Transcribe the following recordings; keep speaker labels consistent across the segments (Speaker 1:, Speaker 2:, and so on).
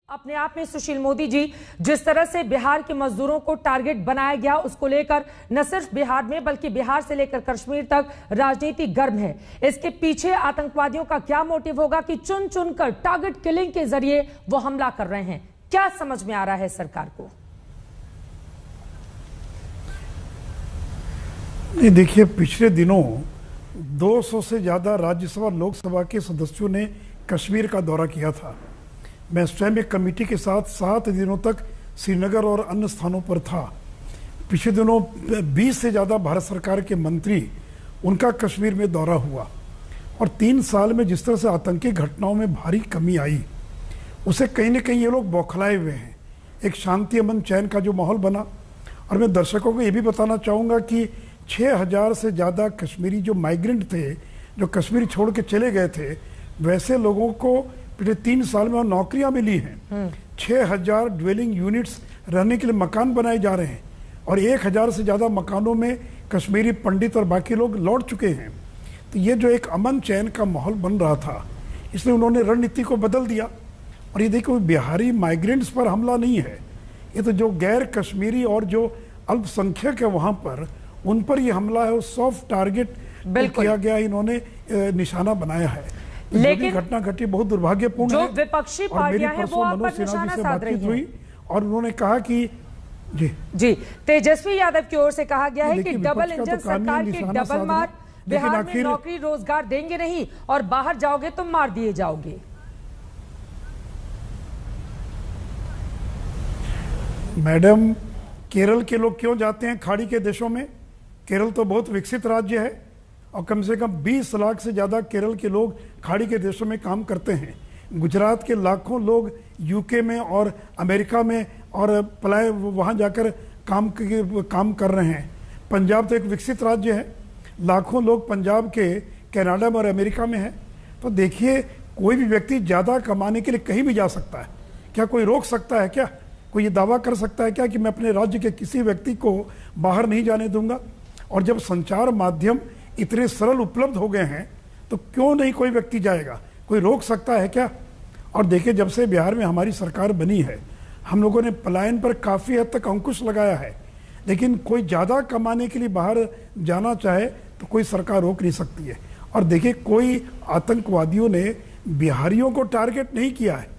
Speaker 1: अपने आप में सुशील मोदी जी, जिस तरह से बिहार के मजदूरों को टारगेट बनाया गया, उसको लेकर न सिर्फ बिहार में बल्कि बिहार से लेकर कश्मीर तक राजनीति गर्म है। इसके पीछे आतंकवादियों का क्या मोटिव होगा कि चुन चुनकर टारगेट किलिंग के जरिए वो हमला कर रहे हैं? क्या समझ में आ रहा है सरकार को?
Speaker 2: नहीं, देखिए, पिछले दिनों 200 से ज्यादा राज्यसभा लोकसभा के सदस्यों ने कश्मीर का दौरा किया था। मैं स्वयं एक कमेटी के साथ 7 दिनों तक श्रीनगर और अन्य स्थानों पर था। पिछले दिनों 20 से ज़्यादा भारत सरकार के मंत्री, उनका कश्मीर में दौरा हुआ और 3 साल में जिस तरह से आतंकी घटनाओं में भारी कमी आई, उसे कहीं न कहीं ये लोग बौखलाए हुए हैं। एक शांति, अमन, चैन का जो माहौल बना। और मैं दर्शकों को ये भी बताना चाहूँगा कि 6000 से ज़्यादा कश्मीरी जो माइग्रेंट थे, जो कश्मीर छोड़ के चले गए थे, वैसे लोगों को पिछले 3 साल में नौकरियां मिली हैं। 6000 ड्वेलिंग यूनिट्स, रहने के लिए मकान बनाए जा रहे हैं और 1000 से ज़्यादा मकानों में कश्मीरी पंडित और बाकी लोग लौट चुके हैं। तो ये जो एक अमन चैन का माहौल बन रहा था, इसलिए उन्होंने रणनीति को बदल दिया। और ये देखो, बिहारी माइग्रेंट्स पर हमला नहीं है, ये तो जो गैर कश्मीरी और जो अल्पसंख्यक है वहाँ पर, उन पर ये हमला है। वो सॉफ्ट टारगेट किया गया, इन्होंने निशाना बनाया है।
Speaker 1: लेकिन
Speaker 2: घटना घटी बहुत दुर्भाग्यपूर्ण
Speaker 1: जो
Speaker 2: है।
Speaker 1: विपक्षी पार्टियां हैं वो आप पर निशाना साध रही हैं।
Speaker 2: और उन्होंने कहा कि
Speaker 1: जी तेजस्वी यादव की ओर से कहा गया है कि डबल इंजन सरकार की डबल मार, बिहार में नौकरी रोजगार देंगे नहीं और बाहर जाओगे तो मार दिए जाओगे।
Speaker 2: मैडम, केरल के लोग क्यों जाते हैं खाड़ी के देशों में? केरल तो बहुत विकसित राज्य है और कम से कम 20 लाख से ज़्यादा केरल के लोग खाड़ी के देशों में काम करते हैं। गुजरात के लाखों लोग यूके में और अमेरिका में और पलाए वहाँ जाकर काम कर रहे हैं। पंजाब तो एक विकसित राज्य है, लाखों लोग पंजाब के कनाडा में और अमेरिका में हैं। तो देखिए, कोई भी व्यक्ति ज़्यादा कमाने के लिए कहीं भी जा सकता है। क्या कोई रोक सकता है? क्या कोई ये दावा कर सकता है क्या कि मैं अपने राज्य के किसी व्यक्ति को बाहर नहीं जाने दूंगा? और जब संचार माध्यम इतने सरल उपलब्ध हो गए हैं तो क्यों नहीं कोई व्यक्ति जाएगा? कोई रोक सकता है क्या? और देखिए, जब से बिहार में हमारी सरकार बनी है, हम लोगों ने पलायन पर काफ़ी हद तक अंकुश लगाया है। लेकिन कोई ज़्यादा कमाने के लिए बाहर जाना चाहे तो कोई सरकार रोक नहीं सकती है। और देखिए, कोई आतंकवादियों ने बिहारियों को टारगेट नहीं किया है।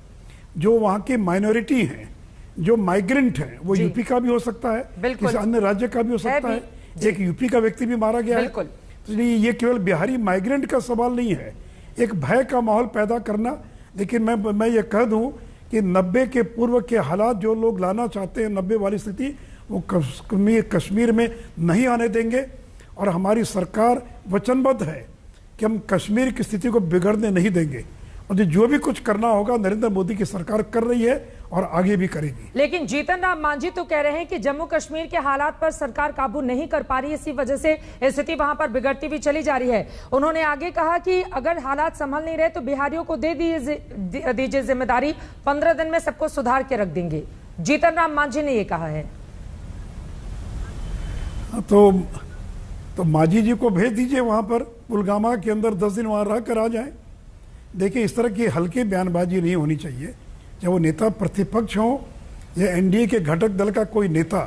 Speaker 2: जो वहाँ के माइनॉरिटी हैं, जो माइग्रेंट हैं, वो यूपी का भी हो सकता है, किसी अन्य राज्य का भी हो सकता है। एक यूपी का व्यक्ति भी मारा गया है। इसलिए ये केवल बिहारी माइग्रेंट का सवाल नहीं है, एक भय का माहौल पैदा करना। लेकिन मैं ये कह दूं कि 90 के पूर्व के हालात जो लोग लाना चाहते हैं, 90 वाली स्थिति, वो कश्मीर में नहीं आने देंगे। और हमारी सरकार वचनबद्ध है कि हम कश्मीर की स्थिति को बिगड़ने नहीं देंगे। और जो भी कुछ करना होगा, नरेंद्र मोदी की सरकार कर रही है और आगे भी करेगी।
Speaker 1: लेकिन जीतन राम मांझी तो कह रहे हैं कि जम्मू कश्मीर के हालात पर सरकार काबू नहीं कर पा रही, इसी वजह से स्थिति वहां पर बिगड़ती हुई चली जा रही है। उन्होंने आगे कहा कि अगर हालात संभल नहीं रहे तो बिहारियों को दे दीजिए जिम्मेदारी, 15 दिन में सबको सुधार के रख देंगे। जीतन राम मांझी ने यह कहा है।
Speaker 2: तो मांझी जी को भेज दीजिए वहां पर, पुलगामा के अंदर 10 दिन वहां रह कर आ जाए। देखिए, इस तरह की हल्की बयानबाजी नहीं होनी चाहिए। चाहे वो नेता प्रतिपक्ष हो या एनडीए के घटक दल का कोई नेता,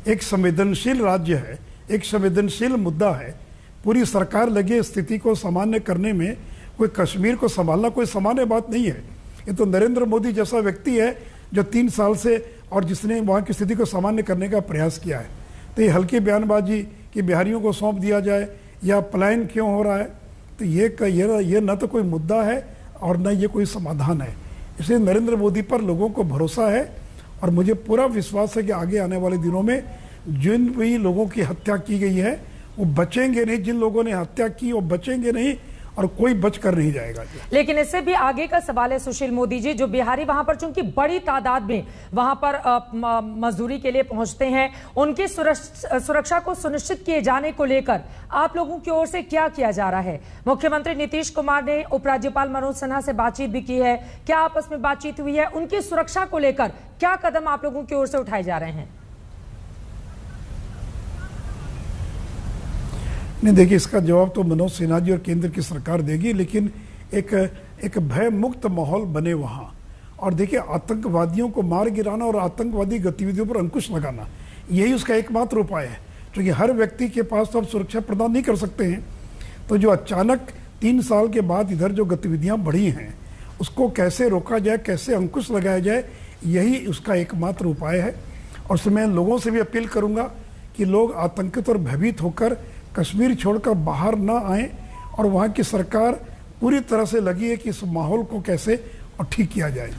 Speaker 2: एक संवेदनशील राज्य है, एक संवेदनशील मुद्दा है। पूरी सरकार लगी स्थिति को सामान्य करने में। कोई कश्मीर को संभालना कोई सामान्य बात नहीं है। ये तो नरेंद्र मोदी जैसा व्यक्ति है जो 3 साल से और जिसने वहाँ की स्थिति को सामान्य करने का प्रयास किया है। तो ये हल्की बयानबाजी कि बिहारियों को सौंप दिया जाए या पलायन क्यों हो रहा है, तो ये न तो कोई मुद्दा है और न ये कोई समाधान है। इसलिए नरेंद्र मोदी पर लोगों को भरोसा है और मुझे पूरा विश्वास है कि आगे आने वाले दिनों में जिन भी लोगों की हत्या की गई है वो बचेंगे नहीं। जिन लोगों ने हत्या की वो बचेंगे नहीं और कोई बच कर नहीं जाएगा।
Speaker 1: लेकिन इससे भी आगे का सवाल है सुशील मोदी जी, जो बिहारी वहां पर चूंकि बड़ी तादाद में वहां पर मजदूरी के लिए पहुंचते हैं, उनकी सुरक्षा को सुनिश्चित किए जाने को लेकर आप लोगों की ओर से क्या किया जा रहा है? मुख्यमंत्री नीतीश कुमार ने उपराज्यपाल मनोज सिन्हा से बातचीत भी की है, क्या आपस में बातचीत हुई है? उनकी सुरक्षा को लेकर क्या कदम आप लोगों की ओर से उठाए जा रहे हैं?
Speaker 2: नहीं, देखिए, इसका जवाब तो मनोज सिन्हा जी और केंद्र की सरकार देगी। लेकिन एक भय मुक्त माहौल बने वहाँ और देखिए, आतंकवादियों को मार गिराना और आतंकवादी गतिविधियों पर अंकुश लगाना, यही उसका एकमात्र उपाय है, क्योंकि हर व्यक्ति के पास तो आप सुरक्षा प्रदान नहीं कर सकते हैं। तो जो अचानक 3 साल के बाद इधर जो गतिविधियां बढ़ी हैं, उसको कैसे रोका जाए, कैसे अंकुश लगाया जाए, यही उसका एकमात्र उपाय है। और इसमें मैं लोगों से भी अपील करूंगा कि लोग आतंकित और भयभीत होकर कश्मीर छोड़कर बाहर ना आएं, और वहाँ की सरकार पूरी तरह से लगी है कि इस माहौल को कैसे और ठीक किया जाए।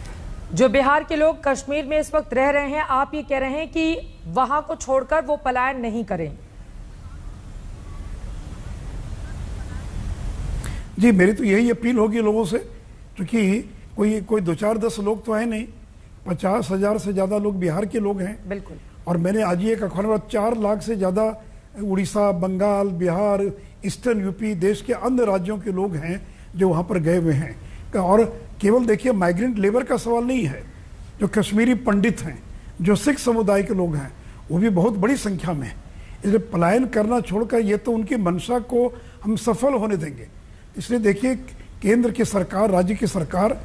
Speaker 1: जो बिहार के लोग कश्मीर में इस वक्त रह रहे हैं, आप ये कह रहे हैं कि वहां को छोड़कर वो पलायन नहीं करें?
Speaker 2: जी, मेरी तो यही अपील होगी लोगों से, क्योंकि कोई 2-4-10 लोग तो है नहीं, 50,000 से ज्यादा लोग बिहार के लोग हैं।
Speaker 1: बिल्कुल। और
Speaker 2: मैंने आज ही एक अखबार में 4 लाख से ज्यादा उड़ीसा, बंगाल, बिहार, ईस्टर्न यूपी, देश के अन्य राज्यों के लोग हैं जो वहां पर गए हुए हैं। और केवल देखिए, माइग्रेंट लेबर का सवाल नहीं है, जो कश्मीरी पंडित हैं, जो सिख समुदाय के लोग हैं, वो भी बहुत बड़ी संख्या में है। इसलिए पलायन करना छोड़कर ये तो उनकी मंशा को हम सफल होने देंगे। इसलिए देखिए, केंद्र की सरकार, राज्य की सरकार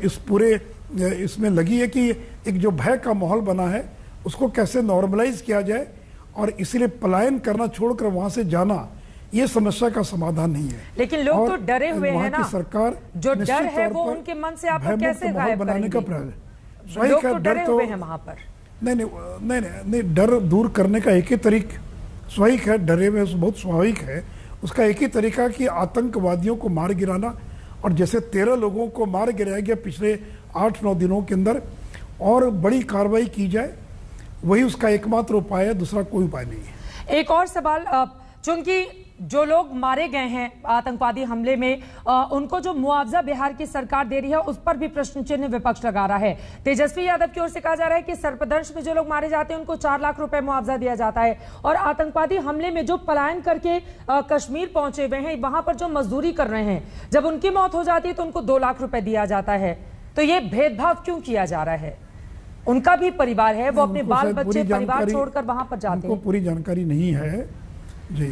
Speaker 2: इस पूरे इसमें लगी है कि एक जो भय का माहौल बना है उसको कैसे नॉर्मलाइज किया जाए, और इसलिए पलायन करना छोड़कर वहां से जाना ये समस्या का समाधान नहीं है।
Speaker 1: लेकिन लोग तो डरे हुए हैं ना,
Speaker 2: सरकार
Speaker 1: जो डर है वो उनके मन से आप कैसे गायब
Speaker 2: बनाने का प्रयास।
Speaker 1: लोग तो डरे हुए हैं वहां पर।
Speaker 2: नहीं, डर दूर करने का एक ही तरीका स्वाभाविक है, डरे हुए बहुत स्वाभाविक है। उसका एक ही तरीका कि आतंकवादियों को मार गिराना, और जैसे 13 लोगों को मार गिराया गया पिछले 8-9 दिनों के अंदर, और बड़ी कार्रवाई की जाए, वही उसका एकमात्र उपाय है, दूसरा कोई उपाय नहीं है।
Speaker 1: एक और सवाल, चूंकि जो लोग मारे गए हैं आतंकवादी हमले में, उनको जो मुआवजा बिहार की सरकार दे रही है उस पर भी प्रश्न चिन्ह विपक्ष लगा रहा है। तेजस्वी यादव की ओर से कहा जा रहा है कि सर्पदंश में जो लोग मारे जाते हैं उनको 4 लाख रुपए मुआवजा दिया जाता है, और आतंकवादी हमले में जो पलायन करके कश्मीर पहुंचे हुए हैं, वहां पर जो मजदूरी कर रहे हैं, जब उनकी मौत हो जाती है तो उनको 2 लाख रुपए दिया जाता है। तो ये भेदभाव क्यों किया जा रहा है? उनका भी परिवार है, वो अपने बाल बच्चे परिवार छोड़कर वहां पर जाते हैं।
Speaker 2: पूरी जानकारी नहीं है जी।